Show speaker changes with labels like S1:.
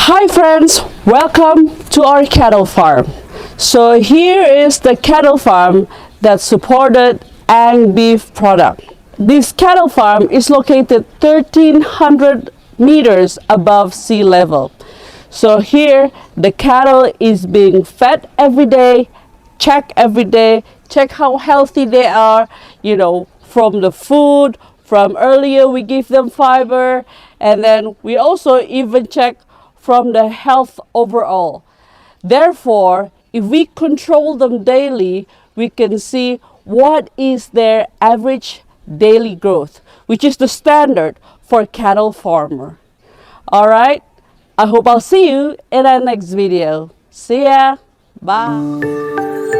S1: Hi friends, welcome to our cattle farm. So here is the cattle farm that supported AngBeef product. This cattle farm is located 1300 meters above sea level. So here the cattle is being fed every day, check every day, check how healthy they are, from the food, from earlier we give them fiber, and then we also even check from the health overall. Therefore, if we control them daily, we can see what is their average daily growth, which is the standard for cattle farmer. All right, I hope I'll see you in our next video. See ya. Bye.